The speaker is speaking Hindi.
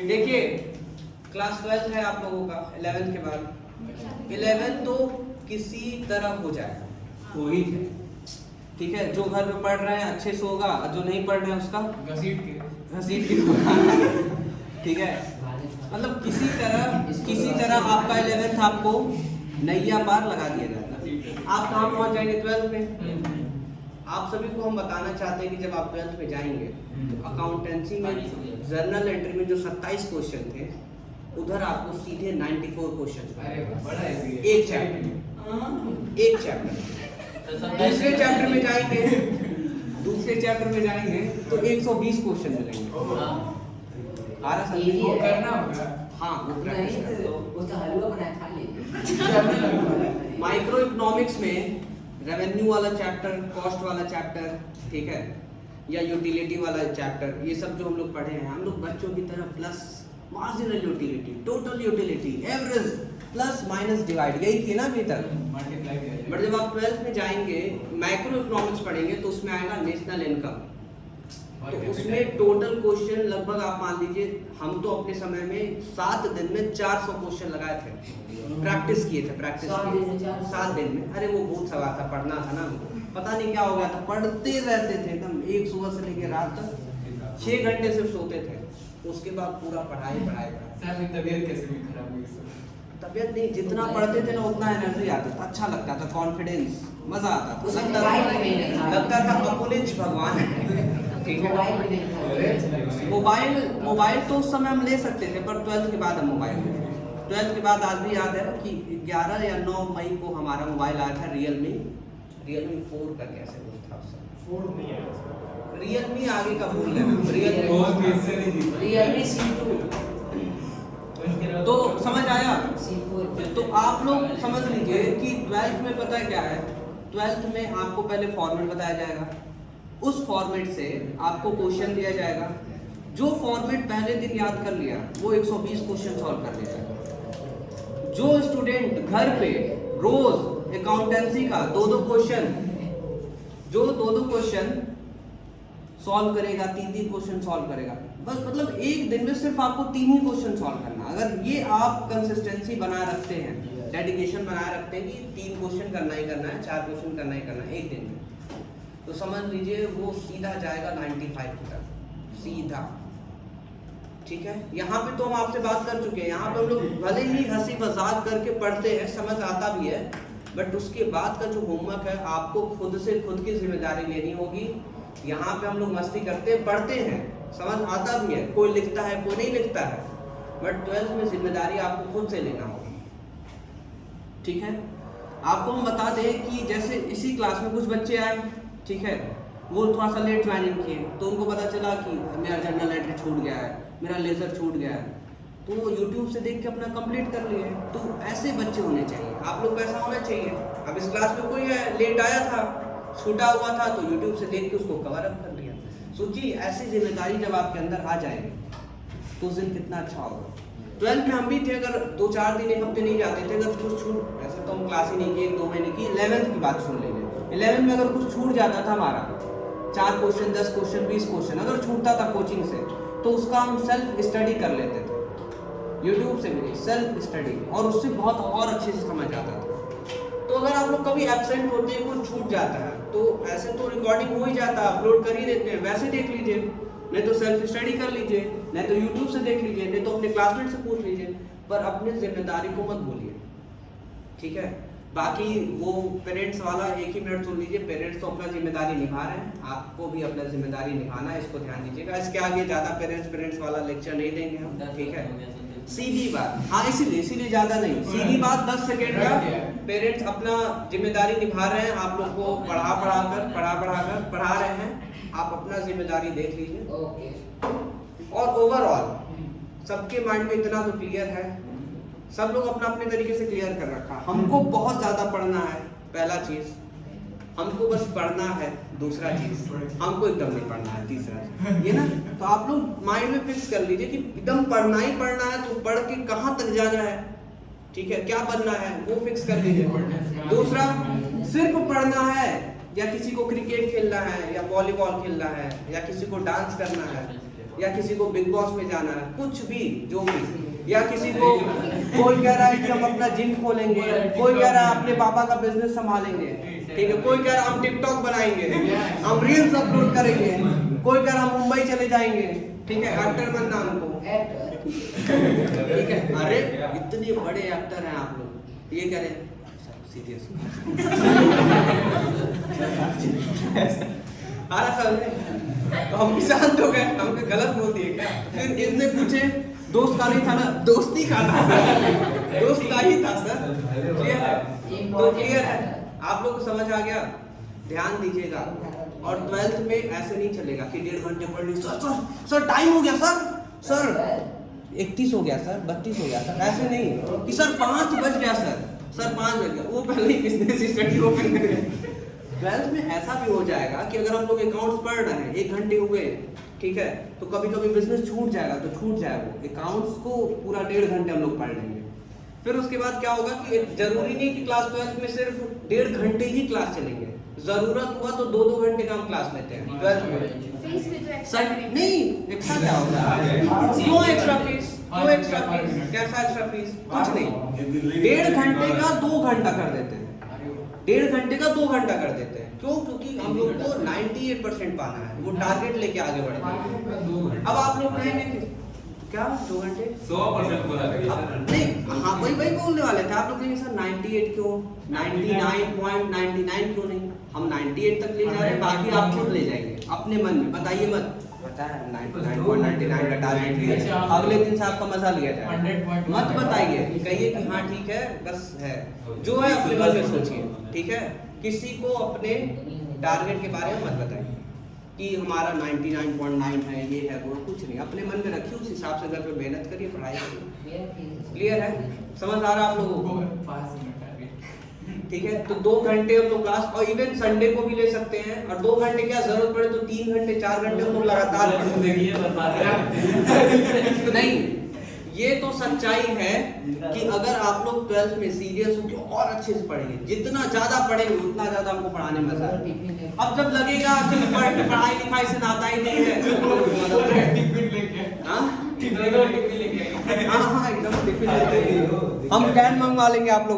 देखिए क्लास 12 है आप लोगों का, 11 के बाद 11 तो किसी तरह हो जाएगा, हो ही है, ठीक है। जो घर में पढ़ रहे हैं अच्छे से होगा, जो नहीं पढ़ रहे हैं उसका घसीट के ठीक है। मतलब किसी तरह आपका 11th आपको नैया पार लगा दिया जाएगा। आप कहाँ पहुँच जाएंगे 12th में। आप सभी को हम बताना चाहते हैं कि जब आप 12th में जाएंगे तो अकाउंटेंसी में जर्नल एंट्री में जो 27 क्वेश्चन थे उधर आपको सीधे 94 क्वेश्चन एक चैप्टर दूसरे चैप्टर में जाएंगे तो 120 क्वेश्चन मिलेंगे। माइक्रो इकोनॉमिक्स में रेवेन्यू वाला चैप्टर, कॉस्ट वाला चैप्टर, ठीक है, या यूटिलिटी वाला चैप्टर, ये सब जो हम लोग पढ़े हैं, हम लोग बच्चों की तरह plus marginal utility, total utility, average, plus minus divide, यही थी ना अभी तक। बट जब आप 12th में जाएंगे माइक्रो इकोनॉमिक्स पढ़ेंगे तो उसमें आएगा नेशनल इनकम। तो उसमें टोटल क्वेश्चन लगभग आप मान लीजिए, हम तो अपने समय में 7 दिन में 400 क्वेश्चन लगाए थे, प्रैक्टिस किए थे 7 दिन में। अरे वो बहुत सवाल था, पढ़ना था ना, पता नहीं क्या हो गया था, पढ़ते रहते थे एकदम, एक सुबह से लेकर रात तक 6 घंटे सिर्फ सोते थे, उसके बाद पूरा पढ़ाई। तबीयत कैसे भी खराब हुई? तबीयत नहीं, जितना पढ़ते थे ना उतना एनर्जी आता था, अच्छा लगता था, कॉन्फिडेंस, मजा आता था, लगता था अपुलिंच भगवान है, ठीक है। मोबाइल तो उस समय हम ले सकते थे, पर 12th के बाद हम मोबाइल 12th के बाद आज भी याद है कि 11 या 9 मई को हमारा मोबाइल आया था रियलमी 4 का, कैसे कुछ था उस समय, 4 नहीं है, रियलमी आगे का भूल गया, रियलमी C2। तो समझ आया। तो आप लोग समझ लीजिए कि 12th में पता है क्या है, 12th में आपको पहले फॉर्मेट बताया जाएगा, उस फॉर्मेट से आपको क्वेश्चन दिया जाएगा, जो फॉर्मेट पहले दिन याद कर लिया वो 120 क्वेश्चन सॉल्व कर देगा। जो स्टूडेंट घर पे रोज अकाउंटेंसी का 2-2 क्वेश्चन, जो 2-2 क्वेश्चन सॉल्व करेगा, 3-3 क्वेश्चन सॉल्व करेगा, बस मतलब एक दिन में सिर्फ आपको 3 ही क्वेश्चन सॉल्व करना। अगर ये आप कंसिस्टेंसी बनाए रखते हैं, डेडिकेशन बनाए रखते हैं कि 3 क्वेश्चन करना ही करना है, 4 क्वेश्चन करना ही करना है एक दिन में, तो समझ लीजिए वो सीधा जाएगा 95 तक, सीधा, ठीक है। यहाँ पे तो हम आपसे बात कर चुके हैं, यहाँ पे हम लोग भले ही हंसी मजाक करके पढ़ते हैं, समझ आता भी है, बट उसके बाद का जो होमवर्क है आपको खुद से खुद की जिम्मेदारी लेनी होगी। यहाँ पे हम लोग मस्ती करते हैं, पढ़ते हैं, समझ आता भी है, कोई लिखता है कोई नहीं लिखता है, बट 12th में जिम्मेदारी आपको खुद से लेना होगी, ठीक है। आपको हम बता दें कि जैसे इसी क्लास में कुछ बच्चे आए, ठीक है, वो थोड़ा सा लेट ज्वाइनिंग किए, तो उनको पता चला कि मेरा जर्नल एंट्री छूट गया है, मेरा लेजर छूट गया है, तो वो यूट्यूब से देख के अपना कंप्लीट कर लिए। तो ऐसे बच्चे होने चाहिए, आप लोग को ऐसा होना चाहिए। अब इस क्लास में कोई है लेट आया था, छूटा हुआ था, तो यूट्यूब से देख के उसको कवर अप कर लिया। सोचिए ऐसी जिम्मेदारी जब आपके अंदर आ जाएगी तो उस दिन कितना अच्छा होगा। 12th में हम भी थे, अगर 2-4 दिन एक हफ्ते नहीं जाते थे, अगर कुछ छूट, ऐसे तो हम क्लास ही नहीं की 1-2 महीने की, 11th की बात सुन लीजिए, 11th में अगर कुछ छूट जाता था हमारा, 4 क्वेश्चन, 10 क्वेश्चन, 20 क्वेश्चन अगर छूटता था कोचिंग से, तो उसका हम सेल्फ स्टडी कर लेते थे, यूट्यूब से भी सेल्फ स्टडी, और उससे बहुत और अच्छे से समझ आता था। तो अगर आप लोग कभी एब्सेंट होते हैं, कुछ छूट जाता है, तो ऐसे तो रिकॉर्डिंग हो ही जाता है, अपलोड कर ही देते हैं, वैसे देख लीजिए, नहीं तो सेल्फ स्टडी कर लीजिए, नहीं तो यूट्यूब से देख लीजिए, नहीं तो अपने क्लासमेट से पूछ लीजिए, पर अपनी जिम्मेदारी को मत भूलिए, ठीक है। बाकी वो पेरेंट्स वाला 1 ही मिनट सुन लीजिए, पेरेंट्स तो अपना जिम्मेदारी निभा रहे हैं, आपको भी अपना जिम्मेदारी निभाना है, इसको ध्यान दीजिएगा। इसके आगे ज़्यादा पेरेंट्स वाला लेक्चर नहीं देंगे हम, ठीक है। सीधी बात, हाँ, इसीलिए ज़्यादा नहीं, सीधी बात 10 सेकेंड का, पेरेंट्स अपना जिम्मेदारी निभा रहे हैं, आप लोग को पढ़ा रहे हैं, आप अपना जिम्मेदारी देख लीजिए। और ओवरऑल सबके माइंड में इतना तो क्लियर है, सब लोग अपना अपने तरीके से क्लियर कर रखा। हमको बहुत ज्यादा पढ़ना है, पहला चीज, हमको बस पढ़ना है, दूसरा चीज हमको एकदम नहीं पढ़ना है, तीसरा ये ना। तो आप लोग माइंड में फिक्स कर लीजिए कि एकदम पढ़ना ही पढ़ना है, तो पढ़ के कहाँ तक जाना है, ठीक है, क्या बनना है वो फिक्स कर लीजिए। दूसरा, सिर्फ पढ़ना है, या किसी को क्रिकेट खेलना है, या वॉलीबॉल खेलना है, या किसी को डांस करना है, या किसी को बिग बॉस में जाना है, कुछ भी जो भी, या किसी को कोई कह रहा है कि हम अपना जिम खोलेंगे, कोई कह रहा है अपने पापा का बिजनेस संभालेंगे, ठीक है, कोई कह रहा है हम टिकटॉक बनाएंगे, हम रील्स अपलोड करेंगे, कोई कह रहा हम मुंबई चले जाएंगे, ठीक है, एक्टर बनना हमको, ठीक है। अरे इतने बड़े एक्टर हैं आप लोग, ये कह रहे हैं सीरियस आ रहा सर, तो हम भी शांत हो गए, हमने गलत बोल दिए क्या? फिर इनने पूछे दोस्त का नहीं था ना, दोस्ती का था, दोस्त का ही था सर। क्लियर है? तो क्लियर है, आप लोग को समझ आ गया? ध्यान दीजिएगा। और 12th में ऐसे नहीं चलेगा कि 1.5 घंटे पढ़ ली, सर टाइम हो गया सर 31 हो गया सर, 32 हो गया सर, ऐसे नहीं कि सर 5 बज गया सर 5 बज गया, वो पहले ही बिजनेस स्टडी ओपन कर गया। 12th में ऐसा भी हो जाएगा कि अगर हम लोग अकाउंट्स पढ़ रहे हैं, 1 घंटे हुए, ठीक है, तो कभी कभी बिजनेस छूट जाएगा, तो छूट जाएगा, अकाउंट्स को पूरा 1.5 घंटे हम लोग पढ़ लेंगे। फिर उसके बाद क्या होगा कि जरूरी नहीं कि क्लास 12th में सिर्फ 1.5 घंटे ही क्लास चलेंगे, जरूरत हुआ तो 2-2 घंटे का हम क्लास लेते हैं 12th में। सर नहीं, एक्स्ट्रा क्या होगा? क्यों एक्स्ट्रा फीस? क्यों एक्स्ट्रा फीस? कैसा एक्स्ट्रा फीस? कुछ नहीं, 1.5 घंटे का 2 घंटा कर देते हैं, 1.5 घंटे का 2 घंटा कर देते हैं। क्यों? क्योंकि हम लोग को 98% पाना है, वो टारगेट लेके आगे बढ़ते हैं। अब आप लोग कहेंगे कि क्या 2 घंटे 100% बोला नहीं, हाँ वही बोलने वाले थे आप लोग। कहेंगे सर 98 क्यों, 99.99 क्यों नहीं? हम 98 तक ले जा रहे हैं, बाकी आप खुद ले जाएंगे अपने मन में, बताइए मत, पता है 99.99 का टारगेट लिया, अगले दिन से आपका मजा लिया जाए, मत बताइए, कहिए कि हाँ ठीक है, बस है जो है अपने मन में सोचिए, ठीक है। किसी को अपने टारगेट के बारे में मत बताइए कि हमारा 99.9 है, ये है वो, कुछ नहीं, अपने मन में रखिए, उस हिसाब से घर पे मेहनत करिए, पढ़ाई करिए। क्लियर है? समझ आ रहा है आप लोगों को? ठीक है, तो 2 घंटे हम लोग क्लास, और इवन संडे को भी ले सकते हैं, और 2 घंटे क्या जरूरत पड़े तो 3 घंटे 4 घंटे हम लोग लगातार नहीं, ये तो सच्चाई है कि अगर आप लोग 12th में सीरियस हो के और अच्छे से पढ़ेंगे, जितना ज्यादा पढ़ेंगे उतना ज्यादा हमको पढ़ाने में मजा है। अब जब लगेगा कि पढ़ाई लिखाई से नाता ही नहीं है, हाँ एकदम टिफिन लेके हम कैन मंगवा लेंगे आप लोग।